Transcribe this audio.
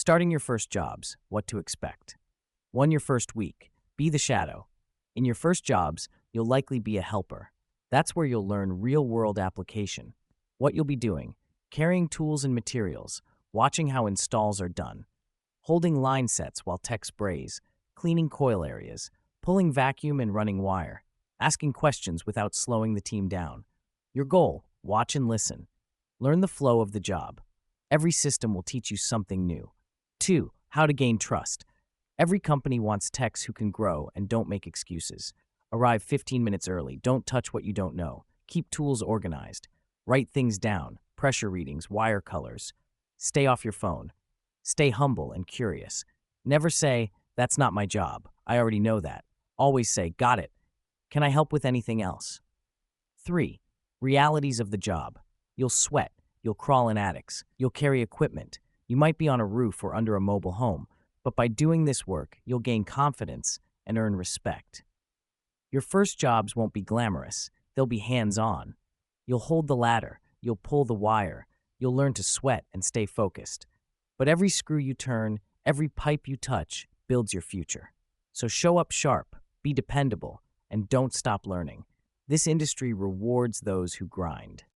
Starting your first jobs, what to expect. 1. Your first week. Be the shadow. In your first jobs, you'll likely be a helper. That's where you'll learn real-world application. What you'll be doing: carrying tools and materials, watching how installs are done, holding line sets while tech sprays, cleaning coil areas, pulling vacuum and running wire, asking questions without slowing the team down. Your goal: watch and listen. Learn the flow of the job. Every system will teach you something new. 2. How to gain trust. Every company wants techs who can grow and don't make excuses. Arrive 15 minutes early. Don't touch what you don't know. Keep tools organized. Write things down: pressure readings, wire colors. Stay off your phone. Stay humble and curious. Never say, "That's not my job. I already know that." Always say, "Got it. Can I help with anything else?" 3. Realities of the job. You'll sweat. You'll crawl in attics. You'll carry equipment. You might be on a roof or under a mobile home. But by doing this work, you'll gain confidence and earn respect. Your first jobs won't be glamorous. They'll be hands-on. You'll hold the ladder. You'll pull the wire. You'll learn to sweat and stay focused. But every screw you turn, every pipe you touch, builds your future. So show up sharp, be dependable, and don't stop learning. This industry rewards those who grind.